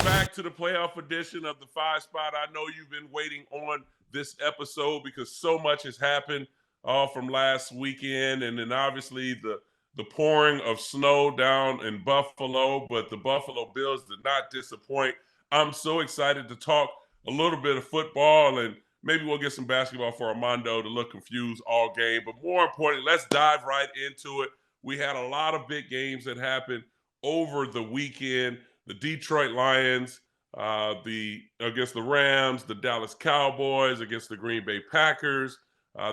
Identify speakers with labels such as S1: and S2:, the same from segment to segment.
S1: back to the playoff edition of the Five Spot. I know you've been waiting on this episode because so much has happened from last weekend, and then obviously the pouring of snow down in Buffalo, but the Buffalo Bills did not disappoint. I'm so excited to talk a little bit of football, and maybe we'll get some basketball for Armando to look confused all game. But more importantly, let's dive right into it. We had a lot of big games that happened over the weekend. The Detroit Lions, against the Rams, the Dallas Cowboys against the Green Bay Packers.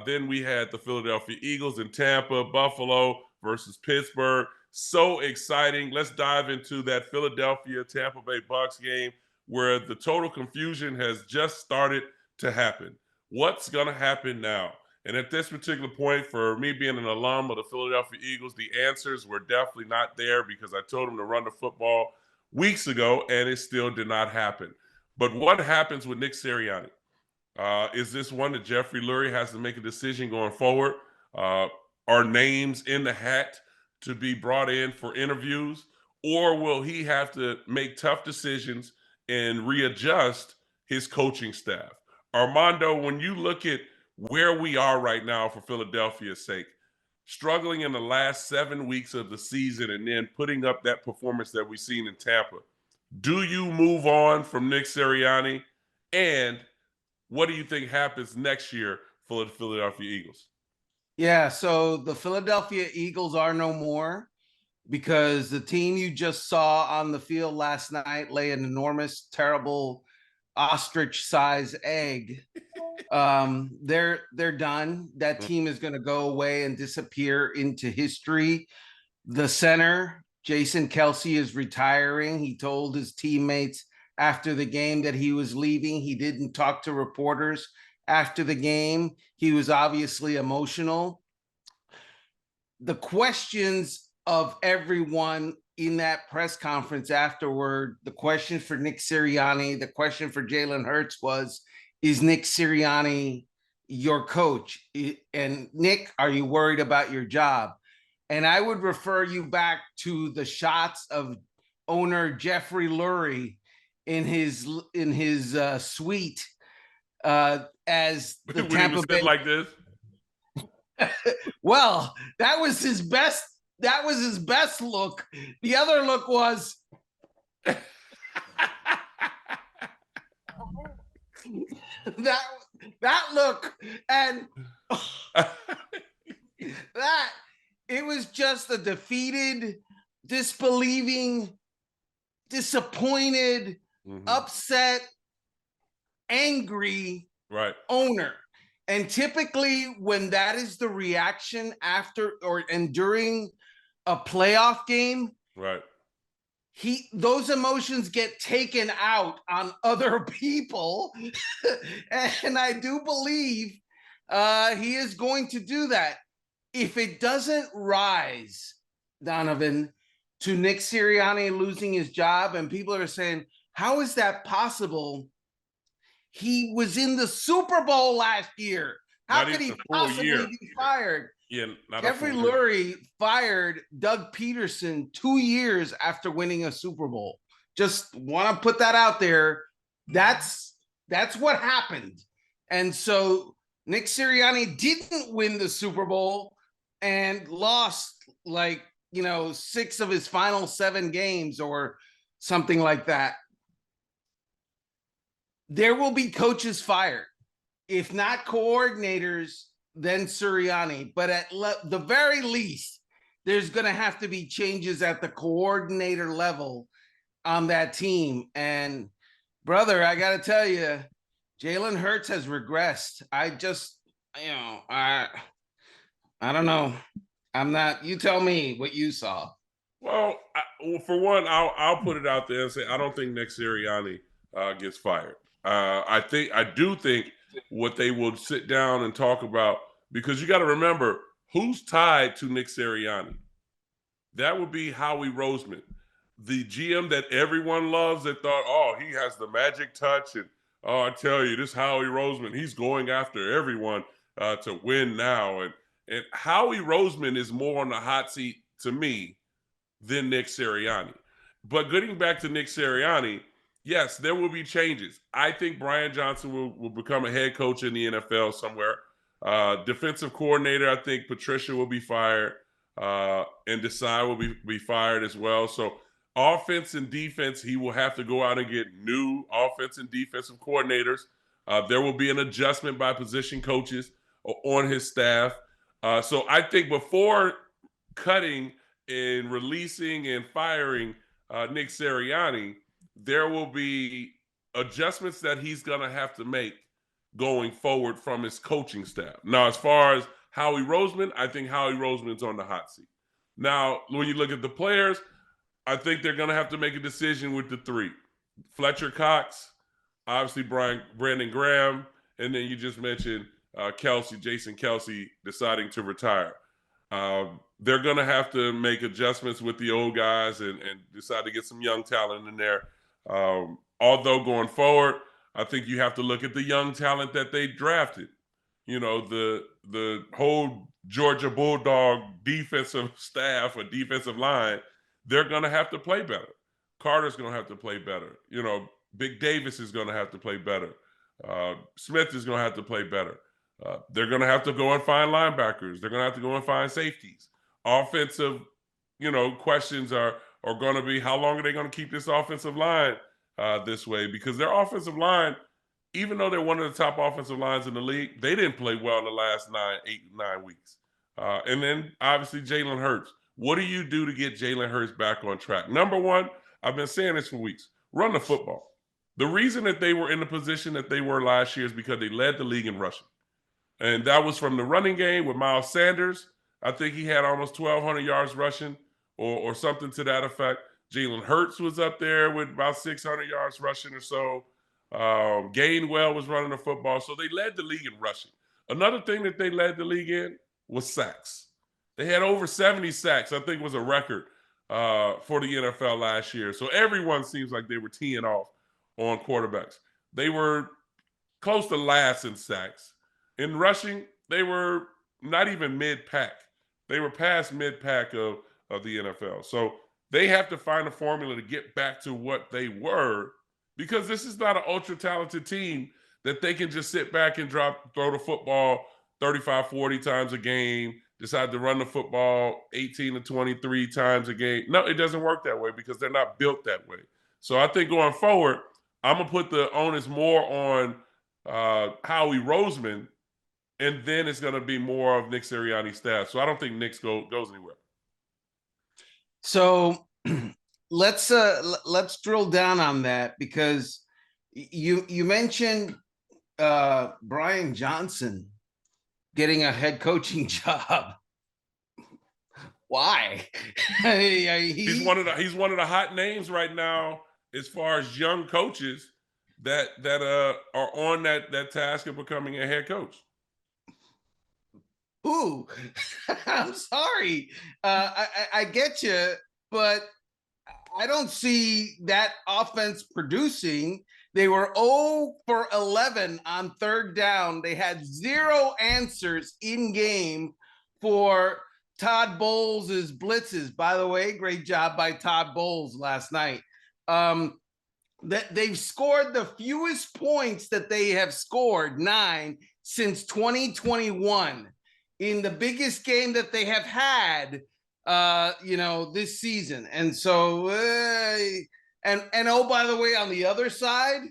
S1: Then we had the Philadelphia Eagles in Tampa, Buffalo versus Pittsburgh. So exciting. Let's dive into that Philadelphia Tampa Bay Bucks game where the total confusion has just started to happen. What's going to happen now? And at this particular point, for me being an alum of the Philadelphia Eagles, the answers were definitely not there because I told them to run the football weeks ago, and it still did not happen. But what happens with Nick Sirianni? Is this one that Jeffrey Lurie has to make a decision going forward? Are names in the hat to be brought in for interviews? Or will he have to make tough decisions and readjust his coaching staff? Armando, when you look at where we are right now for Philadelphia's sake, struggling in the last 7 weeks of the season and then putting up that performance that we've seen in Tampa, do you move on from Nick Sirianni? And what do you think happens next year for the Philadelphia Eagles?
S2: Yeah, so the Philadelphia Eagles are no more because the team you just saw on the field last night lay an enormous, terrible ostrich-sized egg. They're done. That team is going to go away and disappear into history. The center, Jason Kelce, is retiring. He told his teammates after the game that he was leaving. He didn't talk to reporters after the game. He was obviously emotional. The questions of everyone in that press conference afterward, the question for Nick Sirianni, the question for Jalen Hurts was, is Nick Sirianni your coach? And Nick, are you worried about your job? And I would refer you back to the shots of owner Jeffrey Lurie in his suite as the
S1: when
S2: Tampa
S1: he was
S2: Bay
S1: like this.
S2: Well, that was his best. That was his best look. The other look was that look, and that it was just a defeated, disbelieving, disappointed, upset, angry owner. And typically when that is the reaction after and during a playoff game, those emotions get taken out on other people. And I do believe he is going to do that. If it doesn't rise, Donovan, to Nick Sirianni losing his job, and people are saying, how is that possible? He was in the Super Bowl last year. How could he possibly be fired? Jeffrey Lurie fired Doug Peterson 2 years after winning a Super Bowl. Just want to put that out there. That's what happened. And so Nick Sirianni didn't win the Super Bowl and lost 6 of his final 7 games or something like that. There will be coaches fired. If not coordinators, then Sirianni. But at the very least, there's going to have to be changes at the coordinator level on that team. And, brother, I got to tell you, Jalen Hurts has regressed. I don't know. I'm not. You tell me what you saw.
S1: Well, for one, I'll put it out there and say I don't think Nick Sirianni gets fired. I do think what they will sit down and talk about, because you got to remember who's tied to Nick Sirianni. That would be Howie Roseman, the GM that everyone loves. That thought, oh, he has the magic touch, and I tell you, this Howie Roseman, he's going after everyone to win now. And Howie Roseman is more on the hot seat to me than Nick Sirianni. But getting back to Nick Sirianni, Yes, there will be changes. I think Brian Johnson will become a head coach in the NFL somewhere. Defensive coordinator, I think Patricia will be fired, and Desai will be fired as well. So offense and defense, he will have to go out and get new offense and defensive coordinators. There will be an adjustment by position coaches on his staff. So I think before cutting and releasing and firing Nick Sirianni, there will be adjustments that he's going to have to make going forward from his coaching staff. Now, as far as Howie Roseman, I think Howie Roseman's on the hot seat. Now, when you look at the players, I think they're going to have to make a decision with the three. Fletcher Cox, obviously Brandon Graham, and then you just mentioned Jason Kelsey deciding to retire. They're going to have to make adjustments with the old guys and decide to get some young talent in there. Although going forward, I think you have to look at the young talent that they drafted. You know, the whole Georgia Bulldog defensive staff or defensive line, they're going to have to play better. Carter's going to have to play better. You know, Big Davis is going to have to play better. Smith is going to have to play better. They're going to have to go and find linebackers. They're going to have to go and find safeties. Offensive, questions are going to be, how long are they going to keep this offensive line this way? Because their offensive line, even though they're one of the top offensive lines in the league, they didn't play well in the last 9 weeks. And then obviously Jalen Hurts. What do you do to get Jalen Hurts back on track? Number one, I've been saying this for weeks, run the football. The reason that they were in the position that they were last year is because they led the league in rushing. And that was from the running game with Miles Sanders. I think he had almost 1,200 yards rushing or something to that effect. Jalen Hurts was up there with about 600 yards rushing or so. Gainwell was running the football. So they led the league in rushing. Another thing that they led the league in was sacks. They had over 70 sacks, I think was a record for the NFL last year. So everyone seems like they were teeing off on quarterbacks. They were close to last in sacks. In rushing, they were not even mid-pack. They were past mid-pack of the NFL. So they have to find a formula to get back to what they were, because this is not an ultra-talented team that they can just sit back and throw the football 35, 40 times a game, decide to run the football 18 to 23 times a game. No, it doesn't work that way because they're not built that way. So I think going forward, I'm going to put the onus more on Howie Roseman, and then it's going to be more of Nick Sirianni's staff. So I don't think Nick goes anywhere.
S2: So let's drill down on that, because you mentioned Brian Johnson getting a head coaching job. Why?
S1: He's one of the hot names right now as far as young coaches that are on that task of becoming a head coach.
S2: Ooh, I'm sorry. I get you, but I don't see that offense producing. They were 0 for 11 on third down. They had 0 answers in game for Todd Bowles' blitzes. By the way, great job by Todd Bowles last night. That they've scored the fewest points that they have scored, 9, since 2021. In the biggest game that they have had, this season. And so, and oh, by the way, on the other side,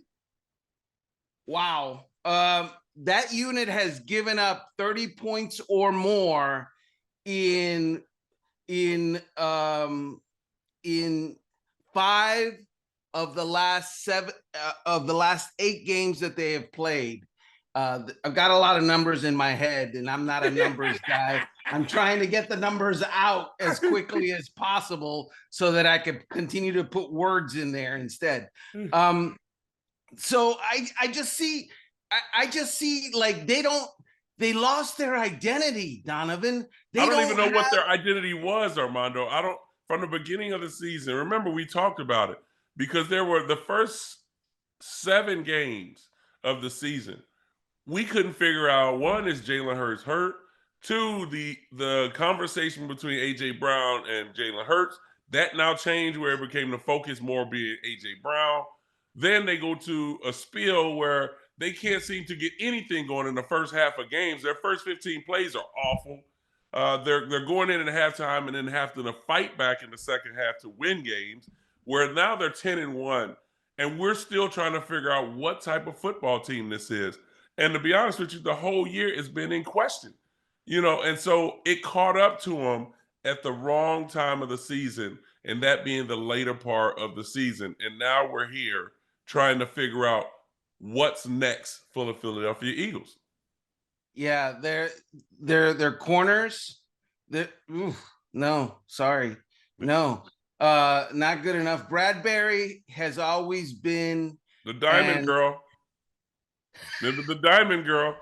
S2: wow, that unit has given up 30 points or more in 5 of the last 8 games that they have played. I've got a lot of numbers in my head, and I'm not a numbers guy. I'm trying to get the numbers out as quickly as possible so that I can continue to put words in there instead. So I just see like they lost their identity, Donovan.
S1: I don't even know what their identity was, Armando. From the beginning of the season. Remember, we talked about it, because there were the first 7 games of the season. We couldn't figure out, 1, is Jalen Hurts hurt? 2, the conversation between A.J. Brown and Jalen Hurts. That now changed where it became the focus more being A.J. Brown. Then they go to a spiel where they can't seem to get anything going in the first half of games. Their first 15 plays are awful. They're going in at halftime and then having to fight back in the second half to win games. Where now they're 10-1, and we're still trying to figure out what type of football team this is. And to be honest with you, the whole year has been in question, and so it caught up to them at the wrong time of the season, and that being the later part of the season. And now we're here trying to figure out what's next for the Philadelphia Eagles.
S2: Yeah, they're corners. No, sorry. No. Not good enough. Bradbury has always been
S1: the Diamond Girl. Remember the Diamond Girl?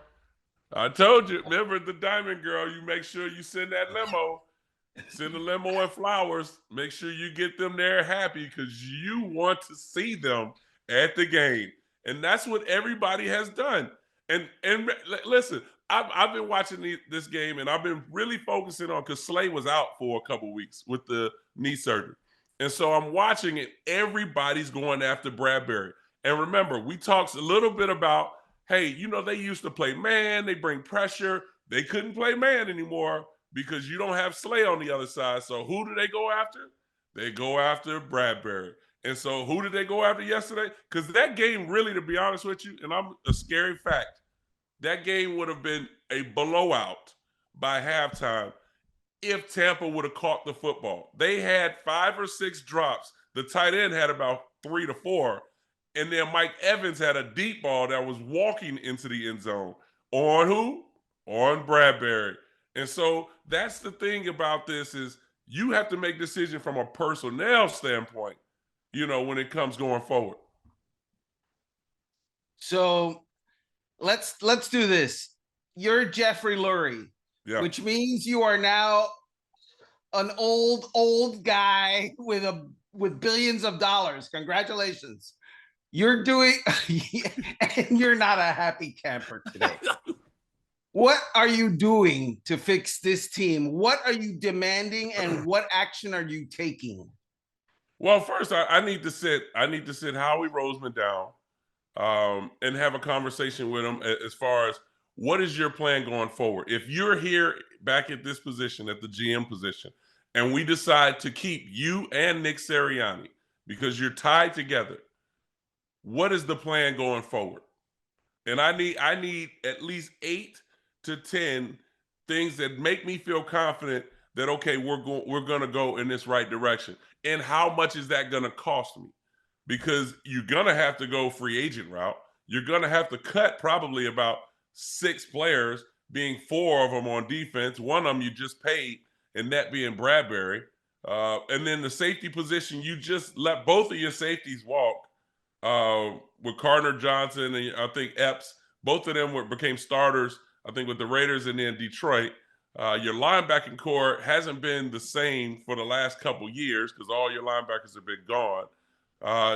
S1: I told you, remember the Diamond Girl. You make sure you send that limo. Send a limo and flowers. Make sure you get them there happy because you want to see them at the game. And that's what everybody has done. And listen, I've been watching this game, and I've been really focusing on, because Slay was out for a couple weeks with the knee surgery. And so I'm watching it. Everybody's going after Bradbury. And remember, we talked a little bit about, hey, they used to play man. They bring pressure. They couldn't play man anymore because you don't have Slay on the other side. So who do they go after? They go after Bradbury. And so who did they go after yesterday? Because that game really, to be honest with you, and I'm a scary fact, that game would have been a blowout by halftime if Tampa would have caught the football. They had 5 or 6 drops. The tight end had about 3 to 4. And then Mike Evans had a deep ball that was walking into the end zone. On who? On Bradbury. And so that's the thing about this, is you have to make decisions from a personnel standpoint, when it comes going forward.
S2: So let's do this. You're Jeffrey Lurie, which means you are now an old guy with billions of dollars. Congratulations. You're doing, and you're not a happy camper today. What are you doing to fix this team? What are you demanding, and what action are you taking?
S1: Well, first, I need to sit Howie Roseman down and have a conversation with him as far as what is your plan going forward. If you're here back at this position, at the GM position, and we decide to keep you and Nick Sirianni because you're tied together, what is the plan going forward? And I need at least 8 to 10 things that make me feel confident that, okay, we're going to go in this right direction. And how much is that going to cost me? Because you're going to have to go free agent route. You're going to have to cut probably about 6 players, being 4 of them on defense. One of them you just paid, and that being Bradbury. And then the safety position, you just let both of your safeties walk. With Gardner Johnson and I think Epps, both of them became starters, I think, with the Raiders and then Detroit. Your linebacking core hasn't been the same for the last couple years because all your linebackers have been gone.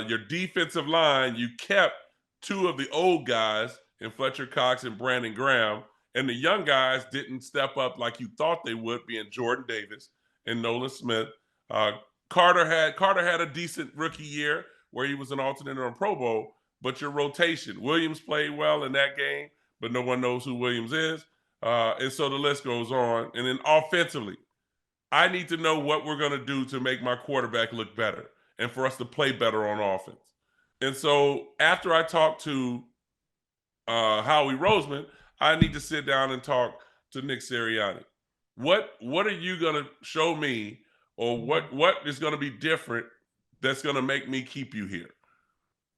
S1: Your defensive line, you kept 2 of the old guys in Fletcher Cox and Brandon Graham, and the young guys didn't step up like you thought they would, being Jordan Davis and Nolan Smith. Carter had a decent rookie year where he was an alternate on Pro Bowl, but your rotation. Williams played well in that game, but no one knows who Williams is. And so the list goes on. And then offensively, I need to know what we're going to do to make my quarterback look better and for us to play better on offense. And so after I talk to Howie Roseman, I need to sit down and talk to Nick Sirianni. What are you going to show me, or what is going to be different that's going to make me keep you here?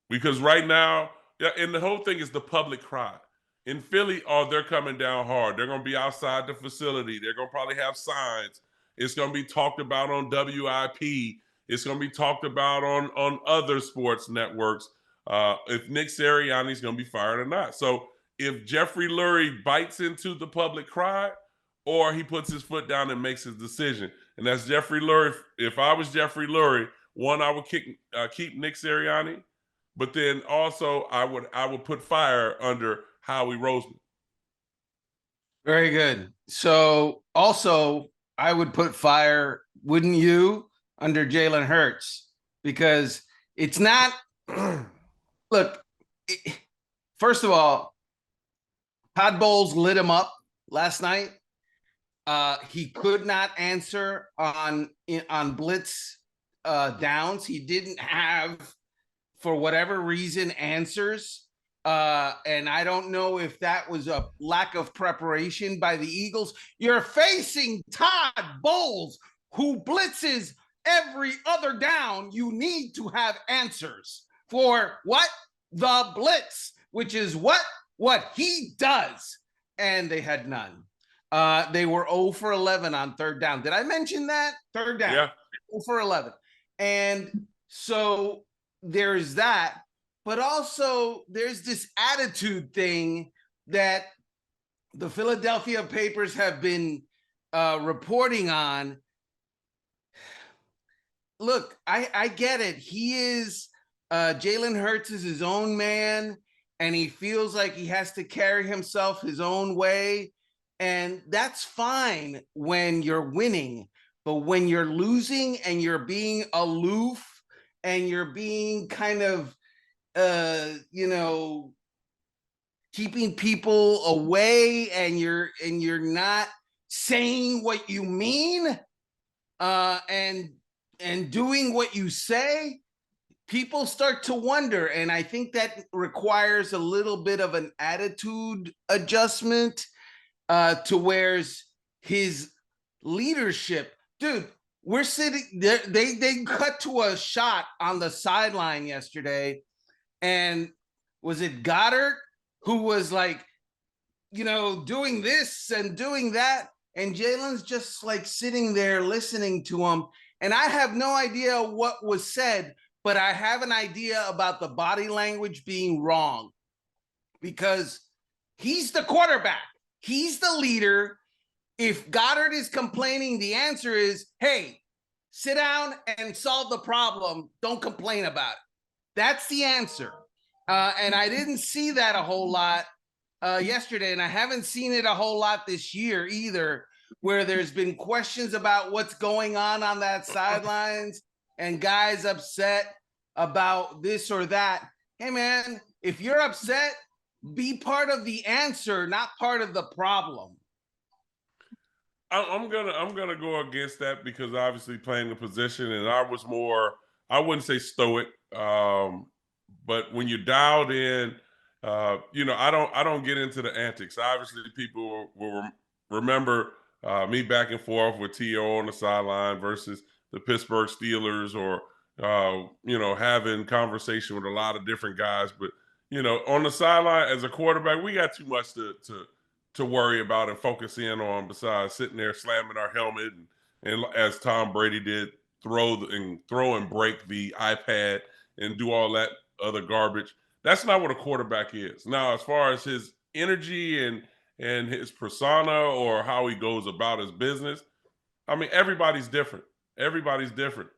S1: Because right now, and the whole thing is the public cry. In Philly, they're coming down hard. They're going to be outside the facility. They're going to probably have signs. It's going to be talked about on WIP. It's going to be talked about on other sports networks if Nick Sirianni is going to be fired or not. So if Jeffrey Lurie bites into the public cry, or he puts his foot down and makes his decision, and that's Jeffrey Lurie. If I was Jeffrey Lurie, one, I would keep Nick Sirianni, but then also I would put fire under Howie Roseman.
S2: Very good. So also I would put fire, wouldn't you, under Jalen Hurts? Because it's not Look, first of all, Todd Bowles lit him up last night. He could not answer on blitz downs. He didn't have, for whatever reason, answers. And I don't know if that was a lack of preparation by the Eagles. You're facing Todd Bowles, who blitzes every other down. You need to have answers for what? The blitz, which is what he does. And they had none. They were 0 for 11 on third down. Did I mention that? Third down.
S1: Yeah.
S2: 0 for 11. And so there's that. But also there's this attitude thing that the Philadelphia papers have been reporting on. Look, I get it. He is, Jalen Hurts is his own man, and he feels like he has to carry himself his own way. And that's fine when you're winning. But when you're losing and you're being aloof and you're being kind of, keeping people away, and you're not saying what you mean, and doing what you say, people start to wonder. And I think that requires a little bit of an attitude adjustment, to where's his leadership. Dude, we're sitting there. They cut to a shot on the sideline yesterday. And was it Goddard who was like, doing this and doing that? And Jalen's just like sitting there listening to him. And I have no idea what was said, but I have an idea about the body language being wrong, because he's the quarterback. He's the leader. If Goddard is complaining, the answer is, hey, sit down and solve the problem. Don't complain about it. That's the answer. And I didn't see that a whole lot yesterday, and I haven't seen it a whole lot this year either, where there's been questions about what's going on that sidelines and guys upset about this or that. Hey, man, if you're upset, be part of the answer, not part of the problem.
S1: I'm gonna go against that, because obviously playing the position, and I was more, I wouldn't say stoic, but when you're dialed in, I don't get into the antics. Obviously, people will remember me back and forth with T.O. on the sideline versus the Pittsburgh Steelers, or having conversation with a lot of different guys. But on the sideline as a quarterback, we got too much to worry about and focus in on, besides sitting there slamming our helmet and as Tom Brady did, throw and break the iPad and do all that other garbage. That's not what a quarterback is. Now, as far as his energy and his persona, or how he goes about his business, I mean, everybody's different. Everybody's different.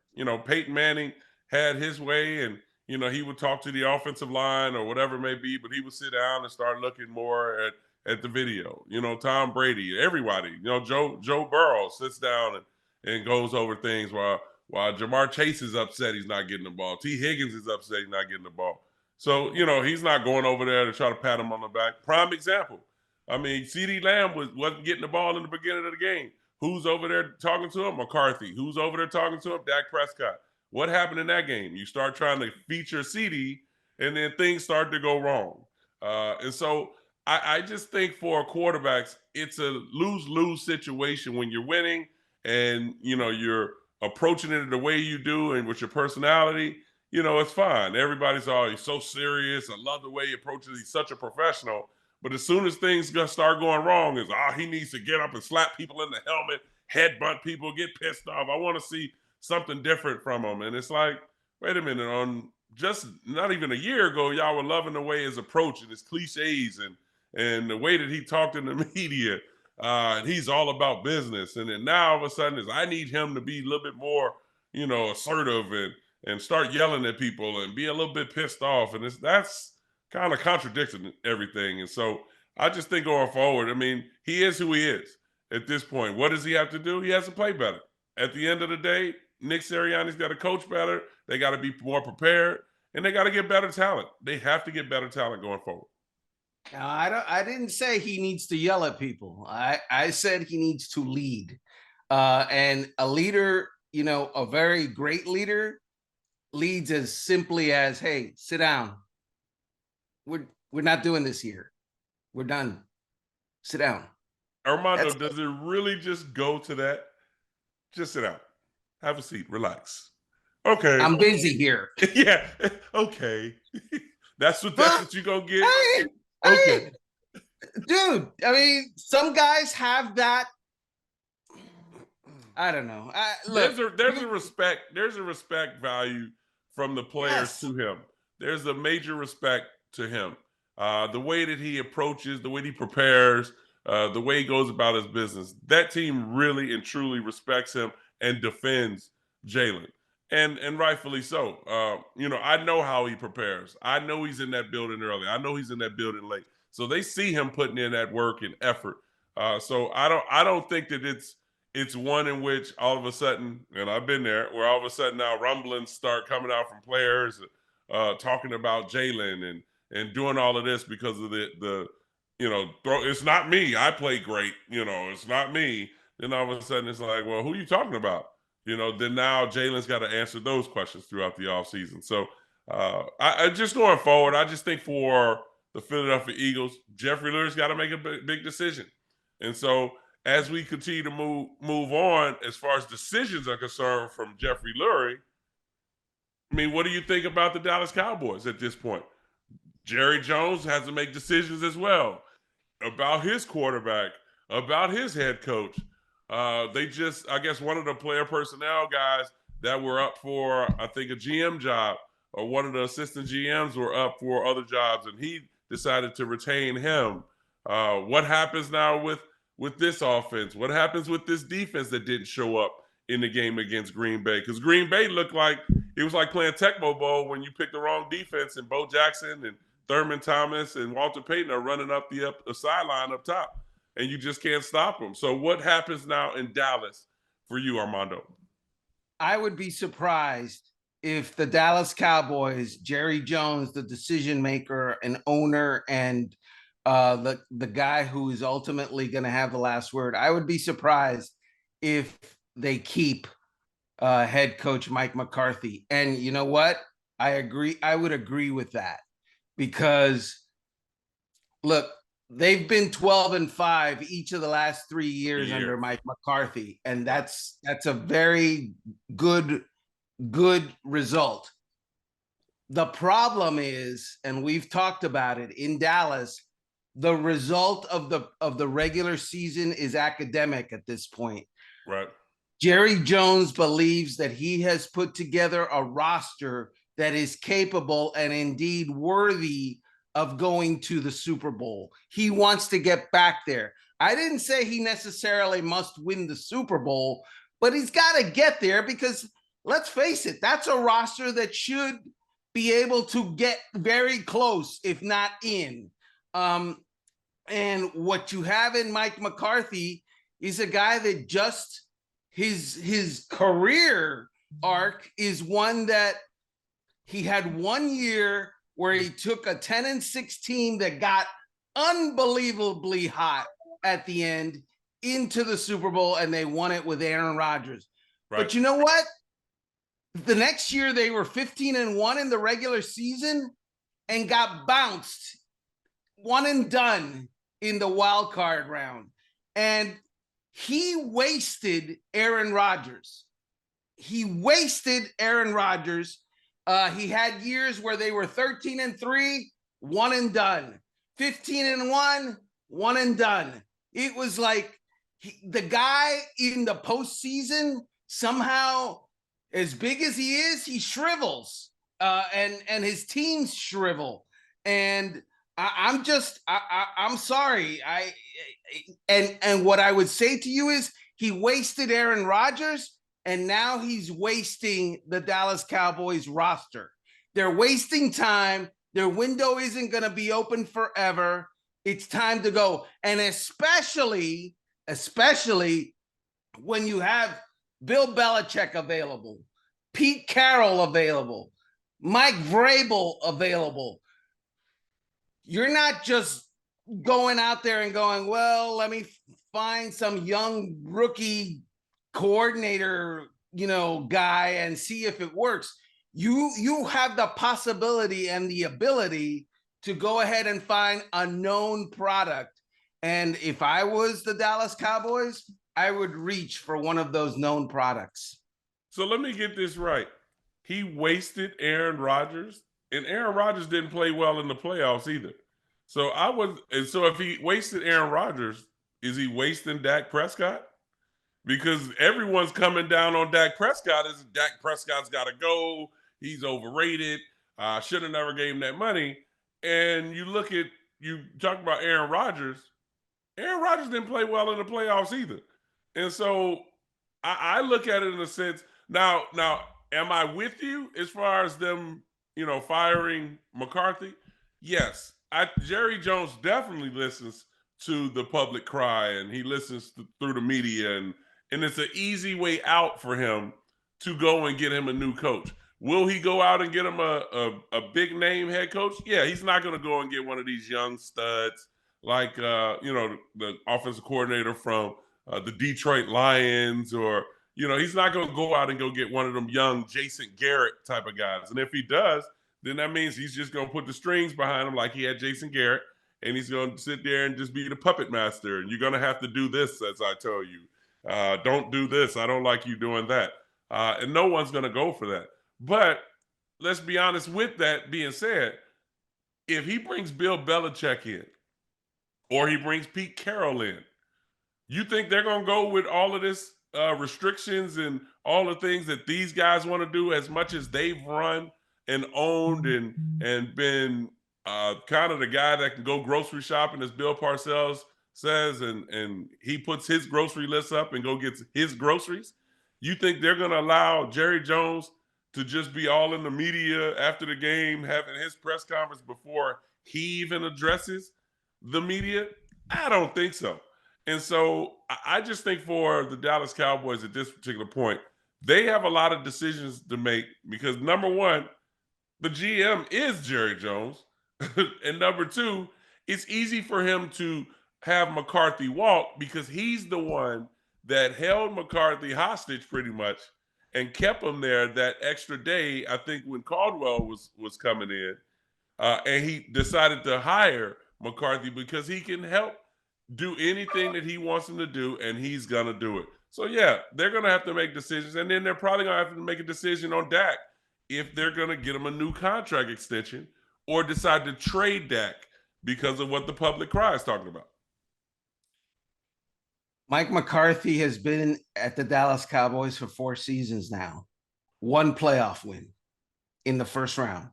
S1: Peyton Manning had his way, and he would talk to the offensive line or whatever it may be, but he would sit down and start looking more at the video. Tom Brady, everybody, Joe Burrow sits down and goes over things, while Jamar Chase is upset he's not getting the ball. T. Higgins is upset he's not getting the ball. So, he's not going over there to try to pat him on the back. Prime example. I mean, CeeDee Lamb wasn't getting the ball in the beginning of the game. Who's over there talking to him? McCarthy. Who's over there talking to him? Dak Prescott. What happened in that game? You start trying to feature CeeDee, and then things start to go wrong. And so I just think for quarterbacks, it's a lose-lose situation when you're winning, and, you're approaching it the way you do and with your personality. It's fine. Everybody's always so serious. I love the way he approaches. He's such a professional. But as soon as things start going wrong, he needs to get up and slap people in the helmet, headbutt people, get pissed off. I want to see something different from him. And it's like, wait a minute, on just not even a year ago, y'all were loving the way his approach and his cliches and the way that he talked in the media. And he's all about business. And then now all of a sudden I need him to be a little bit more, assertive and start yelling at people and be a little bit pissed off. And that's kind of contradicting everything. And so I just think going forward, I mean, he is who he is at this point. What does he have to do? He has to play better. At the end of the day, Nick Sirianni's got to coach better. They got to be more prepared. and they got to get better talent. They have to get better talent going forward.
S2: No, I didn't say he needs to yell at people. I said he needs to lead. And a leader, a very great leader leads as simply as, hey, sit down. We're not doing this here. We're done. Sit down.
S1: Armando, does it really just go to that? Just sit down. Have a seat. Relax. Okay.
S2: I'm busy here.
S1: Yeah. Okay. That's what you're gonna get.
S2: Okay. Dude, I mean, some guys have that. I don't know. Look,
S1: there's a respect value from the players to him. There's a major respect to him. The way that he approaches, the way he prepares, the way he goes about his business. That team really and truly respects him and defends Jalen. And rightfully so. I know how he prepares. I know he's in that building early. I know he's in that building late. So they see him putting in that work and effort. So I don't think that it's one in which all of a sudden, and I've been there, where all of a sudden now rumblings start coming out from players talking about Jalen and doing all of this because of it's not me. I play great. It's not me. Then all of a sudden it's like, well, who are you talking about? Then now Jalen's got to answer those questions throughout the offseason. So I just going forward, I just think for the Philadelphia Eagles, Jeffrey Lurie's got to make a big decision. And so as we continue to move on, as far as decisions are concerned from Jeffrey Lurie, I mean, what do you think about the Dallas Cowboys at this point? Jerry Jones has to make decisions as well about his quarterback, about his head coach. They just, I guess, one of the player personnel guys that were up for, I think, a GM job, or one of the assistant GMs were up for other jobs, and he decided to retain him. What happens now with this offense? What happens with this defense that didn't show up in the game against Green Bay? Because Green Bay looked like it was like playing Tecmo Bowl when you pick the wrong defense, and Bo Jackson and Thurman Thomas and Walter Payton are running up the sideline up top, and you just can't stop them. So what happens now in Dallas for you, Armando?
S2: I would be surprised if the Dallas Cowboys, Jerry Jones, the decision maker and owner, and the guy who is ultimately going to have the last word, I would be surprised if they keep head coach Mike McCarthy. And you know what? I agree. I would agree with that, because look, they've been 12-5 each of the last 3 years under Mike McCarthy, and that's a very good result. The problem is, and we've talked about it in Dallas, the result of the regular season is academic at this point.
S1: Right.
S2: Jerry Jones believes that he has put together a roster that is capable and indeed worthy of going to the Super Bowl. He wants to get back there. I didn't say he necessarily must win the Super Bowl, but he's got to get there, because let's face it, that's a roster that should be able to get very close, if not in. And what you have in Mike McCarthy is a guy that just his career arc is one that he had 1 year where he took a 10-6 team that got unbelievably hot at the end into the Super Bowl, and they won it with Aaron Rodgers. Right. But you know what? The next year they were 15-1 in the regular season and got bounced, one and done in the wild card round. And he wasted Aaron Rodgers. He had years where they were 13-3, one and done. 15-1, one and done. It was like the guy in the postseason, somehow, as big as he is, he shrivels, and his teams shrivel. And I'm sorry. And what I would say to you is, he wasted Aaron Rodgers, and now he's wasting the Dallas Cowboys roster. They're wasting time. Their window isn't going to be open forever. It's time to go. And especially when you have Bill Belichick available, Pete Carroll available, Mike Vrabel available. You're not just going out there and going, well, let me find some young rookie coordinator, guy and see if it works. You have the possibility and the ability to go ahead and find a known product. And if I was the Dallas Cowboys, I would reach for one of those known products.
S1: So let me get this right. He wasted Aaron Rodgers, and Aaron Rodgers didn't play well in the playoffs either. So if he wasted Aaron Rodgers, is he wasting Dak Prescott? Because everyone's coming down on Dak Prescott as Dak Prescott's got to go. He's overrated. Should have never gave him that money. And you talk about Aaron Rodgers. Aaron Rodgers didn't play well in the playoffs either. And so I look at it in a sense. Now, am I with you as far as them, firing McCarthy? Yes. Jerry Jones definitely listens to the public cry, and he listens through the media, and it's an easy way out for him to go and get him a new coach. Will he go out and get him a big name head coach? Yeah, he's not going to go and get one of these young studs like the offensive coordinator from the Detroit Lions, or he's not going to go out and go get one of them young Jason Garrett type of guys. And if he does, then that means he's just going to put the strings behind him like he had Jason Garrett, and he's going to sit there and just be the puppet master. And you're going to have to do this, as I tell you. Don't do this. I don't like you doing that. And no one's going to go for that. But let's be honest, with that being said, if he brings Bill Belichick in, or he brings Pete Carroll in, you think they're going to go with all of this restrictions and all the things that these guys want to do, as much as they've run and owned and been kind of the guy that can go grocery shopping, as Bill Parcells says, and he puts his grocery list up and go gets his groceries? You think they're going to allow Jerry Jones to just be all in the media after the game, having his press conference before he even addresses the media? I don't think so. And so I just think for the Dallas Cowboys at this particular point, they have a lot of decisions to make, because number one, the GM is Jerry Jones. And number two, it's easy for him to have McCarthy walk, because he's the one that held McCarthy hostage pretty much and kept him there that extra day, I think, when Caldwell was coming in. And he decided to hire McCarthy because he can help do anything that he wants him to do, and he's going to do it. So, yeah, they're going to have to make decisions, and then they're probably going to have to make a decision on Dak if they're going to get him a new contract extension or decide to trade Dak because of what the public cry is talking about.
S2: Mike McCarthy has been at the Dallas Cowboys for 4 seasons now. 1 playoff win in the first round,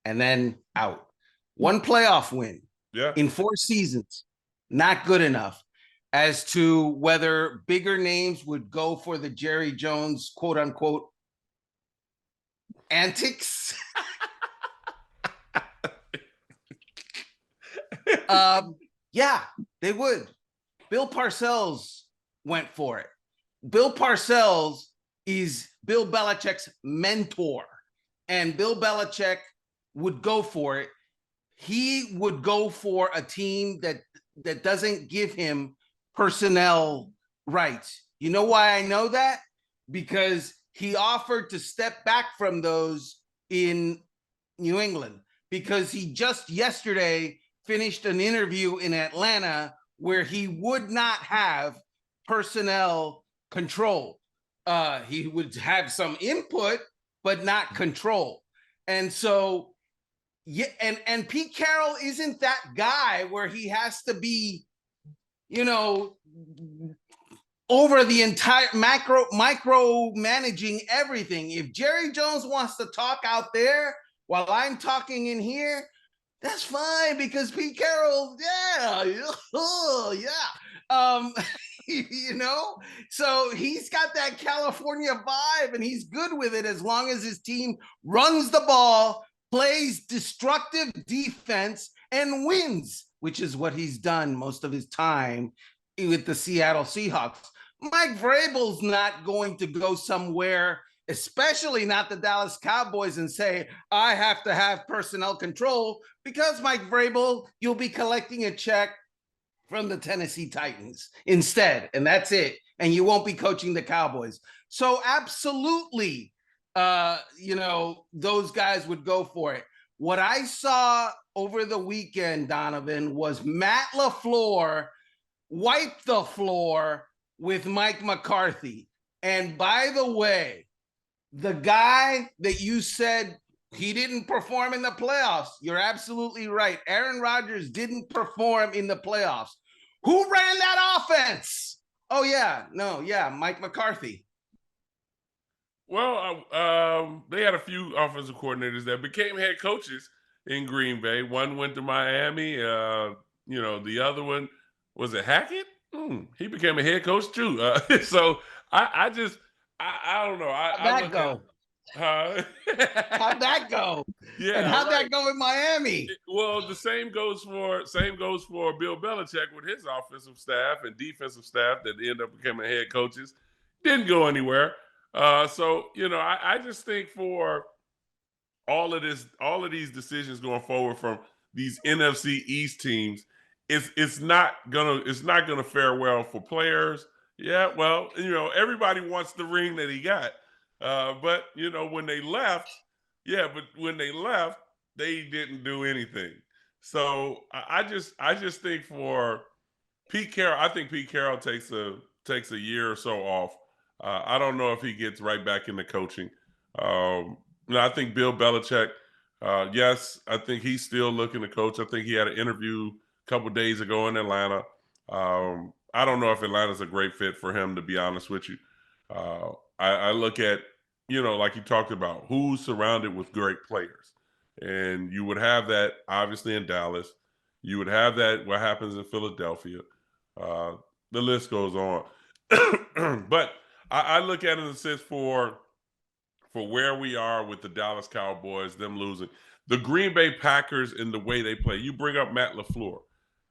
S2: and then out. 1 playoff win in 4 seasons. Not good enough as to whether bigger names would go for the Jerry Jones, quote unquote, antics. Yeah, they would. Bill Parcells went for it. Bill Parcells is Bill Belichick's mentor, and Bill Belichick would go for it. He would go for a team that doesn't give him personnel rights. You know why I know that? Because he offered to step back from those in New England, because he just yesterday finished an interview in Atlanta where he would not have personnel control. He would have some input, but not control. And so, yeah, and Pete Carroll isn't that guy where he has to be, over the entire micro managing everything. If Jerry Jones wants to talk out there while I'm talking in here, that's fine, because Pete Carroll, so he's got that California vibe, and he's good with it as long as his team runs the ball, plays destructive defense, and wins, which is what he's done most of his time with the Seattle Seahawks. Mike Vrabel's not going to go somewhere especially not the Dallas Cowboys, and say, I have to have personnel control because, Mike Vrabel, you'll be collecting a check from the Tennessee Titans instead, and that's it. And you won't be coaching the Cowboys. So absolutely, those guys would go for it. What I saw over the weekend, Donovan, was Matt LaFleur wipe the floor with Mike McCarthy. And by the way, the guy that you said he didn't perform in the playoffs, you're absolutely right. Aaron Rodgers didn't perform in the playoffs. Who ran that offense? Oh, Mike McCarthy.
S1: Well, they had a few offensive coordinators that became head coaches in Green Bay. One went to Miami. The other one, was it Hackett? He became a head coach too. So I don't know.
S2: How'd that go? How'd that go?
S1: Yeah,
S2: and how'd that go in Miami?
S1: Well, the same goes for Bill Belichick with his offensive staff and defensive staff that end up becoming head coaches. Didn't go anywhere. I just think for all of these decisions going forward from these NFC East teams, it's not gonna fare well for players. Yeah, well, everybody wants the ring that he got. But when they left, they didn't do anything. So I just think for Pete Carroll, I think Pete Carroll takes a year or so off. I don't know if he gets right back into coaching. I think Bill Belichick, yes, I think he's still looking to coach. I think he had an interview a couple days ago in Atlanta. I don't know if Atlanta's a great fit for him, to be honest with you. I look at, like you talked about, who's surrounded with great players. And you would have that, obviously, in Dallas. You would have that, what happens in Philadelphia. The list goes on. But I look at it in a sense for where we are with the Dallas Cowboys, them losing. The Green Bay Packers and the way they play. You bring up Matt LaFleur.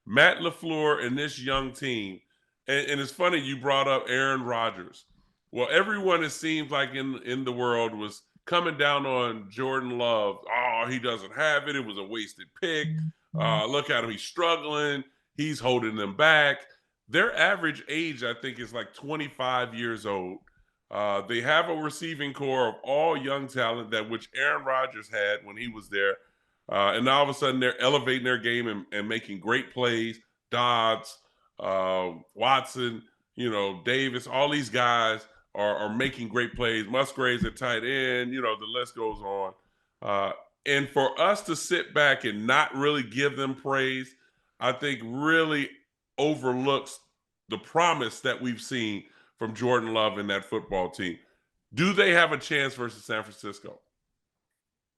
S1: Matt LaFleur and this young team, and it's funny you brought up Aaron Rodgers. Well, everyone, it seems like in the world, was coming down on Jordan Love. Oh, he doesn't have it. It was a wasted pick. Look at him. He's struggling. He's holding them back. Their average age, I think, is like 25 years old. They have a receiving core of all young talent, which Aaron Rodgers had when he was there. And all of a sudden, they're elevating their game and making great plays. Dodds, Watson, Davis, all these guys are making great plays. Musgraves at tight end, the list goes on. And for us to sit back and not really give them praise, I think really overlooks the promise that we've seen from Jordan Love and that football team. Do they have a chance versus San Francisco?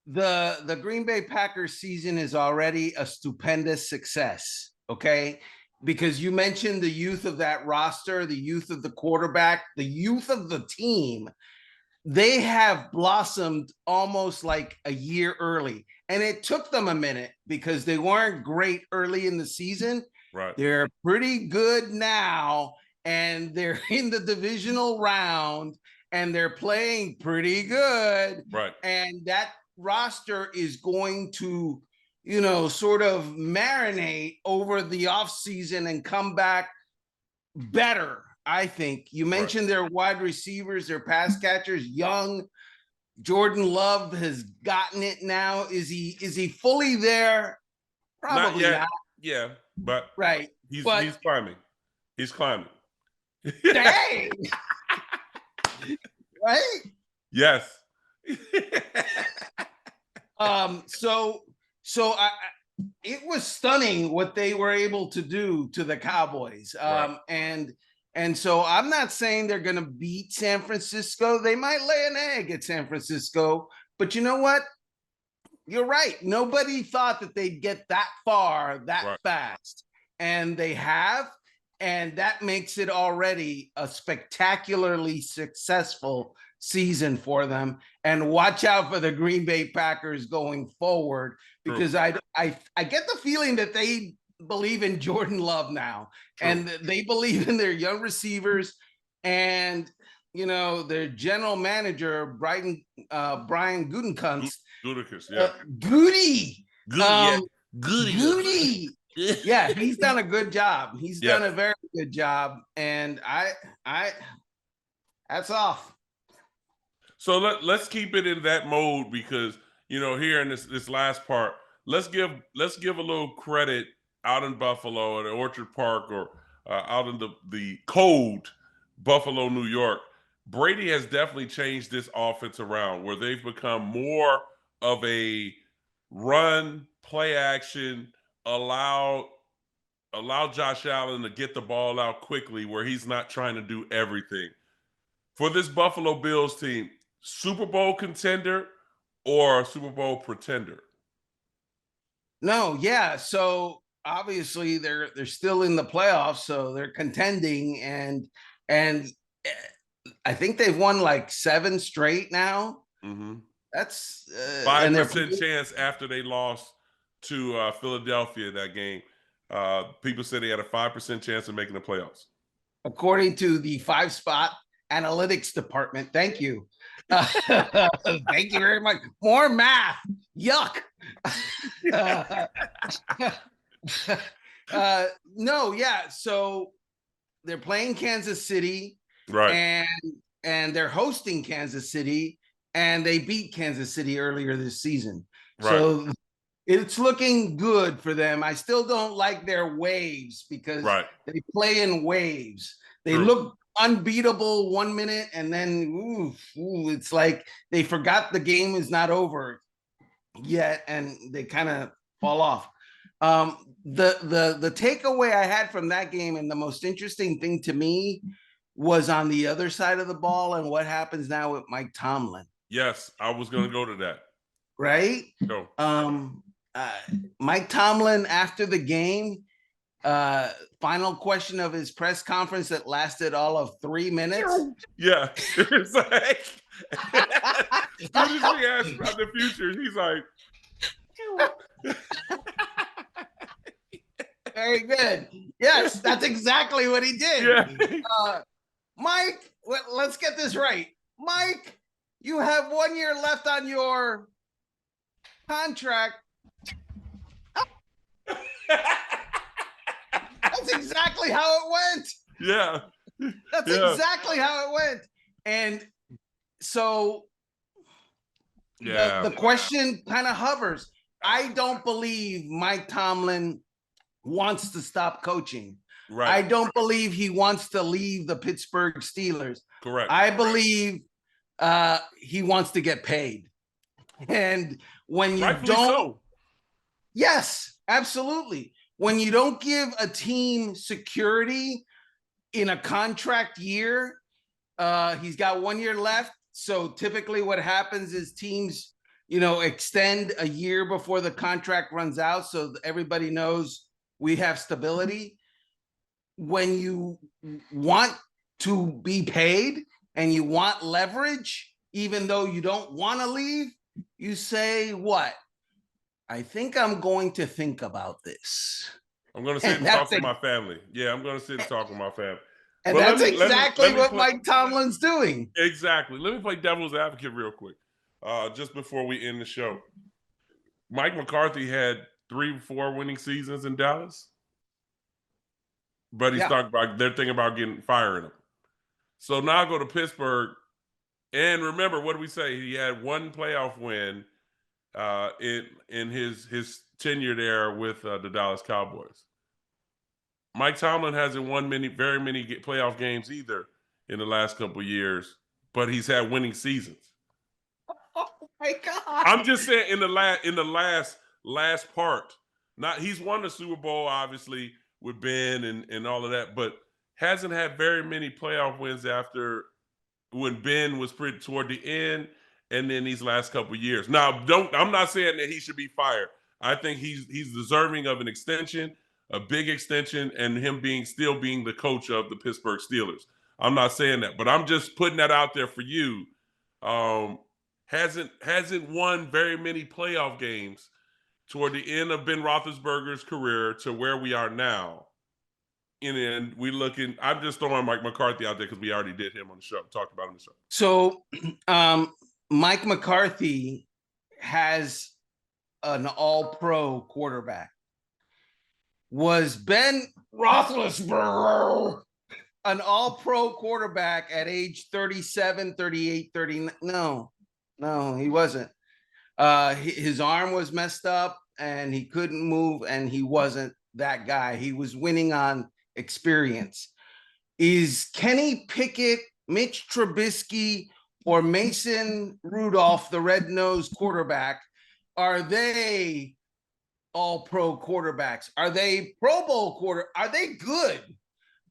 S2: The Green Bay Packers season is already a stupendous success, okay? Because you mentioned the youth of that roster, the youth of the quarterback, the youth of the team. They have blossomed almost like a year early. And it took them a minute because they weren't great early in the season.
S1: Right.
S2: They're pretty good now, and they're in the divisional round, and they're playing pretty good.
S1: Right.
S2: And that roster is going to, sort of marinate over the offseason and come back better, I think. You mentioned their wide receivers, their pass catchers, young. Jordan Love has gotten it now. Is he fully there? Probably not.
S1: Yeah, but
S2: right.
S1: He's climbing. He's climbing.
S2: Dang. Right?
S1: Yes.
S2: So it was stunning what they were able to do to the Cowboys. And so I'm not saying they're going to beat San Francisco. They might lay an egg at San Francisco, but you know what? You're right. Nobody thought that they'd get that far that fast, and they have. And that makes it already a spectacularly successful season for them. And watch out for the Green Bay Packers going forward, because I get the feeling that they believe in Jordan Love now. True. And they believe in their young receivers. And their general manager, Brian Gutekunst.
S1: Ludicrous, yeah.
S2: Goody.
S1: Yeah. Goody.
S2: Goody. Yeah, he's done a good job. He's done a very good job. And I hats off.
S1: So let's keep it in that mode because here in this last part, let's give a little credit out in Buffalo at Orchard Park or out in the cold Buffalo, New York. Brady has definitely changed this offense around where they've become more of a run, play action, allow Josh Allen to get the ball out quickly where he's not trying to do everything. For this Buffalo Bills team, Super Bowl contender or Super Bowl pretender?
S2: No, yeah. So obviously they're still in the playoffs, so they're contending, and I think they've won like 7 straight now.
S1: Mm-hmm.
S2: That's
S1: 5% chance after they lost to Philadelphia that game. People said they had a 5% chance of making the playoffs.
S2: According to the 5-spot analytics department. Thank you. Thank you very much. More math. Yuck. No, yeah. So they're playing Kansas City,
S1: right?
S2: And they're hosting Kansas City, and they beat Kansas City earlier this season. Right. So it's looking good for them. I still don't like their waves because they play in waves. They look unbeatable 1 minute, and then it's like they forgot the game is not over yet, and they kind of fall off. The takeaway I had from that game, and the most interesting thing to me, was on the other side of the ball and what happens now with Mike Tomlin.
S1: Yes, I was going to go to that.
S2: Right?
S1: Go.
S2: Mike Tomlin, after the game, final question of his press conference that lasted all of 3 minutes.
S1: Yeah. It's like, as soon as we asked about the future, he's like,
S2: very good. Yes, that's exactly what he did.
S1: Yeah.
S2: Mike, let's get this right. Mike, you have 1 year left on your contract. That's exactly how it went.
S1: Yeah.
S2: That's exactly how it went. And so the question kind of hovers. I don't believe Mike Tomlin wants to stop coaching. Right. I don't believe he wants to leave the Pittsburgh Steelers.
S1: Correct.
S2: I believe he wants to get paid. And when you
S1: rightfully
S2: don't,
S1: so.
S2: Yes, absolutely. When you don't give a team security in a contract year, he's got 1 year left. So typically what happens is teams, extend a year before the contract runs out. So everybody knows we have stability. When you want to be paid and you want leverage, even though you don't want to leave, you say, what? I think I'm going to think about this.
S1: I'm going to sit and talk with my family. Yeah, I'm going to sit and talk with my family.
S2: And well, that's exactly what Mike Tomlin's doing.
S1: Exactly. Let me play devil's advocate real quick, just before we end the show. Mike McCarthy had 3-4 winning seasons in Dallas, but they're thinking about firing him. So now I go to Pittsburgh, and remember, what did we say? He had 1 playoff win in his tenure there with the Dallas Cowboys. Mike Tomlin hasn't won very many playoff games either in the last couple of years, but he's had winning seasons.
S2: Oh my God!
S1: I'm just saying in the last part. He's won the Super Bowl obviously with Ben and all of that, but hasn't had very many playoff wins after when Ben was pretty toward the end, and then these last couple of years. Now, I'm not saying that he should be fired. I think he's deserving of an extension, a big extension, and him still being the coach of the Pittsburgh Steelers. I'm not saying that, but I'm just putting that out there for you. Hasn't won very many playoff games toward the end of Ben Roethlisberger's career to where we are now. And we looking. I'm just throwing Mike McCarthy out there because we already did him on the show, talked about him on the show.
S2: So, Mike McCarthy has an all-pro quarterback. Was Ben Roethlisberger an all-pro quarterback at age 37, 38, 39? No, he wasn't. His arm was messed up and he couldn't move, and he wasn't that guy. He was winning on experience. Is Kenny Pickett, Mitch Trubisky, or Mason Rudolph, the red-nosed quarterback, are they all-pro quarterbacks? Are they Pro Bowl Are they good?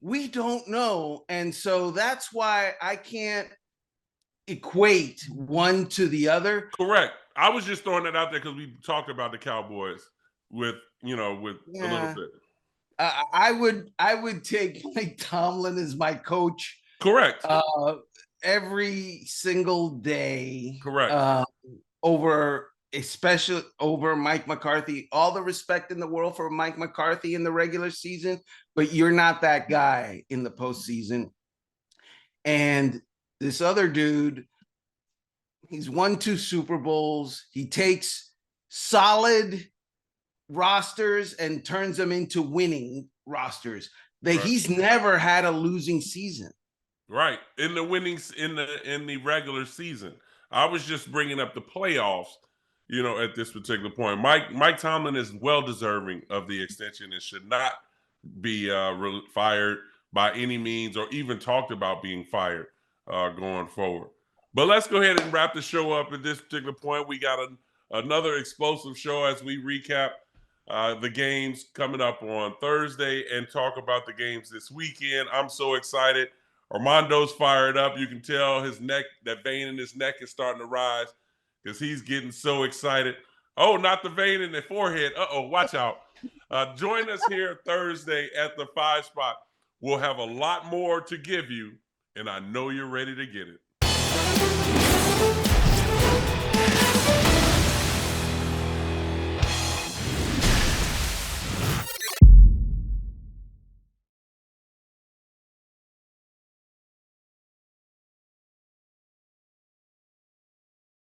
S2: We don't know. And so that's why I can't equate one to the other.
S1: Correct. I was just throwing that out there because we talked about the Cowboys with a little bit.
S2: I would take Mike Tomlin as my coach.
S1: Correct.
S2: Every single day.
S1: Correct.
S2: Especially over Mike McCarthy. All the respect in the world for Mike McCarthy in the regular season, but you're not that guy in the postseason. And this other dude, he's won 2 Super Bowls. He takes solid rosters and turns them into winning rosters. He's never had a losing season.
S1: Right. In the winnings in the regular season. I was just bringing up the playoffs, at this particular point. Mike Tomlin is well deserving of the extension and should not be fired by any means, or even talked about being fired going forward. But let's go ahead and wrap the show up at this particular point. We got another explosive show as we recap the games coming up on Thursday and talk about the games this weekend. I'm so excited. Armando's fired up. You can tell his neck, that vein in his neck is starting to rise because he's getting so excited. Oh, not the vein in the forehead. Uh-oh, watch out. Join us here Thursday at the 5 spot. We'll have a lot more to give you, and I know you're ready to get it.